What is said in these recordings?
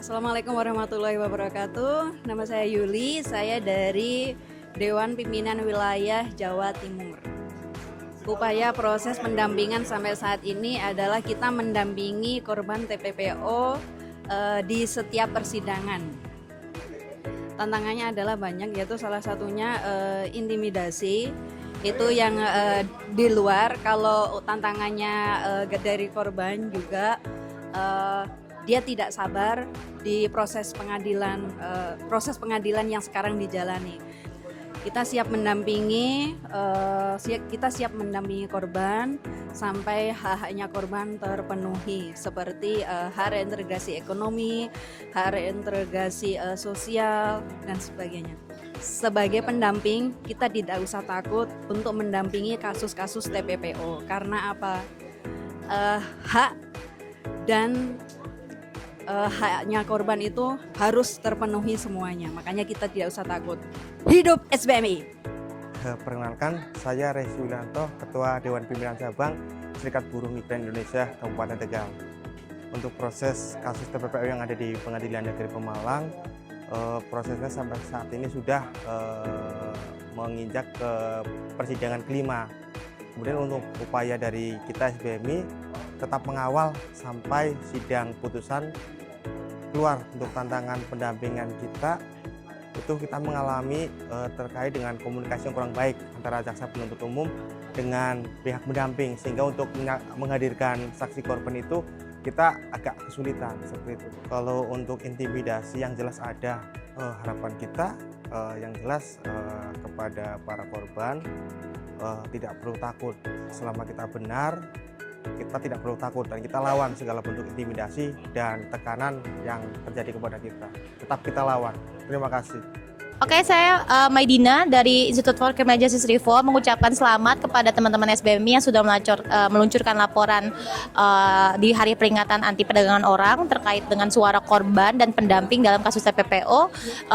Assalamualaikum warahmatullahi wabarakatuh. Nama saya Yuli, saya dari Dewan Pimpinan Wilayah Jawa Timur. Upaya proses pendampingan sampai saat ini adalah kita mendampingi korban TPPO di setiap persidangan. Tantangannya adalah banyak, yaitu salah satunya intimidasi. Itu yang di luar. Kalau tantangannya dari korban juga dia tidak sabar di proses pengadilan yang sekarang dijalani. Kita siap mendampingi, korban sampai hak-haknya korban terpenuhi, seperti hak reintegrasi ekonomi, hak reintegrasi sosial dan sebagainya. Sebagai pendamping, kita tidak usah takut untuk mendampingi kasus-kasus TPPO. Karena apa? Hak dan haknya korban itu harus terpenuhi semuanya. Makanya kita tidak usah takut. Hidup SBMI. Perkenalkan, saya Resi Yulianto, Ketua Dewan Pimpinan Cabang Serikat Buruh Migran Indonesia Kabupaten Tegal. Untuk proses kasus TPPO yang ada di Pengadilan Negeri Pemalang, prosesnya sampai saat ini sudah menginjak ke persidangan kelima. Kemudian untuk upaya dari kita SBMI tetap mengawal sampai sidang putusan keluar. Untuk tantangan pendampingan kita itu kita mengalami terkait dengan komunikasi yang kurang baik antara jaksa penuntut umum dengan pihak pendamping, sehingga untuk menghadirkan saksi korban itu kita agak kesulitan seperti itu. Kalau untuk intimidasi yang jelas ada, harapan kita yang jelas kepada para korban tidak perlu takut. Selama kita benar, kita tidak perlu takut dan kita lawan segala bentuk intimidasi dan tekanan yang terjadi kepada kita. Tetap kita lawan. Terima kasih. Oke, saya Maidina dari Institute for Criminal Justice Reform mengucapkan selamat kepada teman-teman SBMI yang sudah meluncurkan laporan di hari peringatan anti perdagangan orang terkait dengan suara korban dan pendamping dalam kasus TPPO.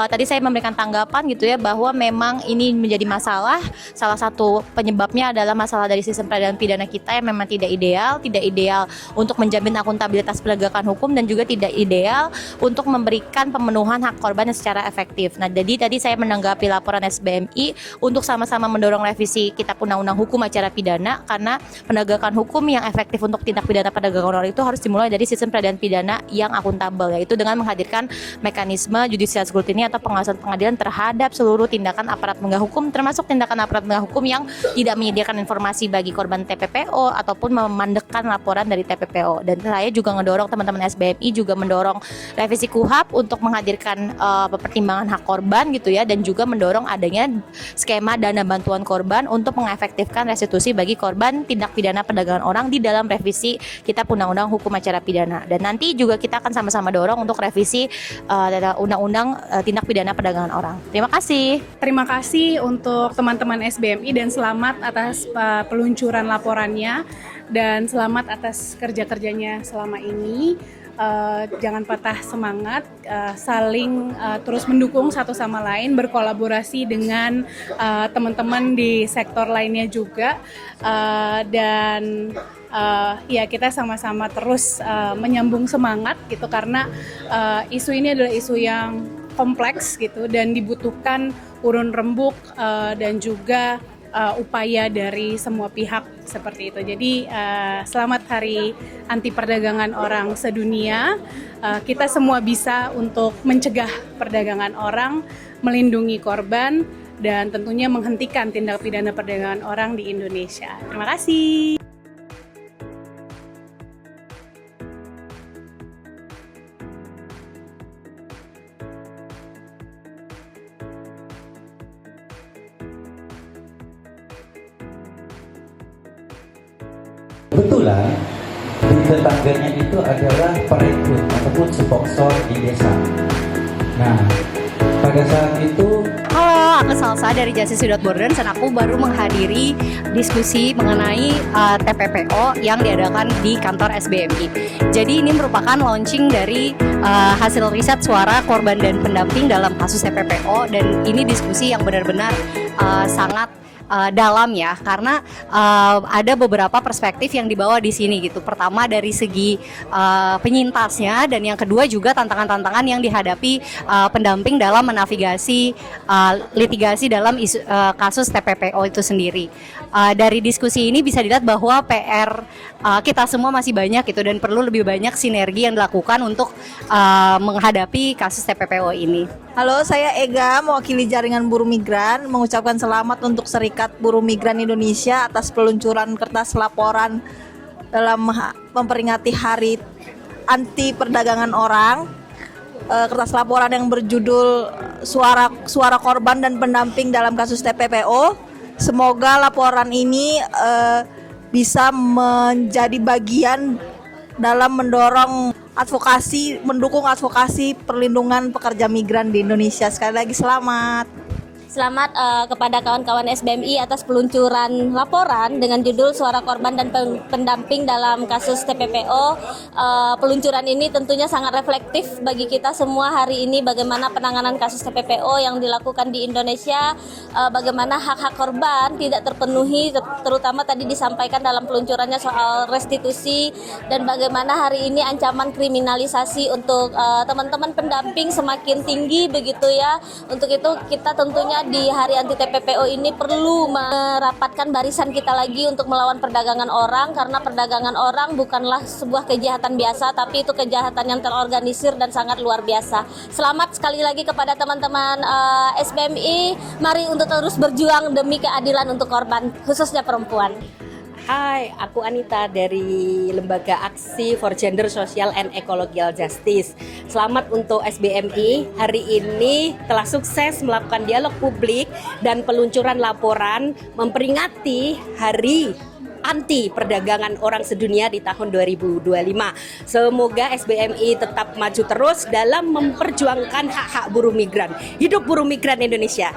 Tadi saya memberikan tanggapan gitu ya, bahwa memang ini menjadi masalah. Salah satu penyebabnya adalah masalah dari sistem peradilan pidana kita yang memang tidak ideal untuk menjamin akuntabilitas penegakan hukum dan juga tidak ideal untuk memberikan pemenuhan hak korban secara efektif. Nah, jadi tadi saya menanggapi laporan SBMI untuk sama-sama mendorong revisi Kitab Undang-Undang Hukum Acara Pidana, karena penegakan hukum yang efektif untuk tindak pidana perdagangan orang itu harus dimulai dari sistem peradilan pidana yang akuntabel, yaitu dengan menghadirkan mekanisme judicial scrutiny atau pengawasan pengadilan terhadap seluruh tindakan aparat penegak hukum, termasuk tindakan aparat penegak hukum yang tidak menyediakan informasi bagi korban TPPO ataupun memandekkan laporan dari TPPO. Dan saya juga mendorong teman-teman SBMI juga mendorong revisi KUHP untuk menghadirkan pertimbangan hak korban gitu ya, dan juga mendorong adanya skema dana bantuan korban untuk mengefektifkan restitusi bagi korban tindak pidana perdagangan orang di dalam revisi Kitab Undang-Undang Hukum Acara Pidana. Dan nanti juga kita akan sama-sama dorong untuk revisi Undang-Undang Tindak Pidana Perdagangan Orang. Terima kasih. Terima kasih untuk teman-teman SBMI dan selamat atas peluncuran laporannya dan selamat atas kerja-kerjanya selama ini. Jangan patah semangat, saling terus mendukung satu sama lain, berkolaborasi dengan teman-teman di sektor lainnya juga, dan ya kita sama-sama terus menyambung semangat gitu, karena isu ini adalah isu yang kompleks gitu dan dibutuhkan urun rembuk dan juga upaya dari semua pihak seperti itu. Jadi selamat Hari Anti Perdagangan Orang Sedunia. Kita semua bisa untuk mencegah perdagangan orang, melindungi korban, dan tentunya menghentikan tindak pidana perdagangan orang di Indonesia. Terima kasih. Kebetulan tetangganya itu adalah perekrut ataupun sponsor di desa. Nah, pada saat itu Halo, aku Salsa dari Justice Without Borders dan aku baru menghadiri diskusi mengenai TPPO yang diadakan di kantor SBMI. Jadi ini merupakan launching dari hasil riset suara korban dan pendamping dalam kasus TPPO, dan ini diskusi yang benar-benar sangat dalam ya, karena ada beberapa perspektif yang dibawa di sini gitu. Pertama dari segi penyintasnya, dan yang kedua juga tantangan-tantangan yang dihadapi pendamping dalam menavigasi litigasi dalam kasus TPPO itu sendiri. Dari diskusi ini bisa dilihat bahwa PR kita semua masih banyak gitu, dan perlu lebih banyak sinergi yang dilakukan untuk menghadapi kasus TPPO ini. Halo, saya Ega, mewakili Jaringan Buruh Migran, mengucapkan selamat untuk Serikat Buruh Migran Indonesia atas peluncuran kertas laporan dalam memperingati Hari Anti Perdagangan Orang. Kertas laporan yang berjudul Suara Korban dan Pendamping dalam Kasus TPPO. Semoga laporan ini bisa menjadi bagian dalam mendukung advokasi perlindungan pekerja migran di Indonesia. Sekali lagi selamat. Selamat kepada kawan-kawan SBMI atas peluncuran laporan dengan judul Suara Korban dan Pendamping dalam Kasus TPPO. Peluncuran ini tentunya sangat reflektif bagi kita semua hari ini, bagaimana penanganan kasus TPPO yang dilakukan di Indonesia, bagaimana hak-hak korban tidak terpenuhi, terutama tadi disampaikan dalam peluncurannya soal restitusi, dan bagaimana hari ini ancaman kriminalisasi untuk teman-teman pendamping semakin tinggi begitu ya. Untuk itu kita tentunya di Hari Anti TPPO ini perlu merapatkan barisan kita lagi untuk melawan perdagangan orang, karena perdagangan orang bukanlah sebuah kejahatan biasa, tapi itu kejahatan yang terorganisir dan sangat luar biasa. Selamat sekali lagi kepada teman-teman SBMI, mari untuk terus berjuang demi keadilan untuk korban, khususnya perempuan. Hai, aku Anita dari Lembaga Aksi for Gender, Social and Ecological Justice. Selamat untuk SBMI, hari ini telah sukses melakukan dialog publik dan peluncuran laporan memperingati Hari Anti Perdagangan Orang Sedunia di tahun 2025. Semoga SBMI tetap maju terus dalam memperjuangkan hak-hak buruh migran. Hidup buruh migran Indonesia.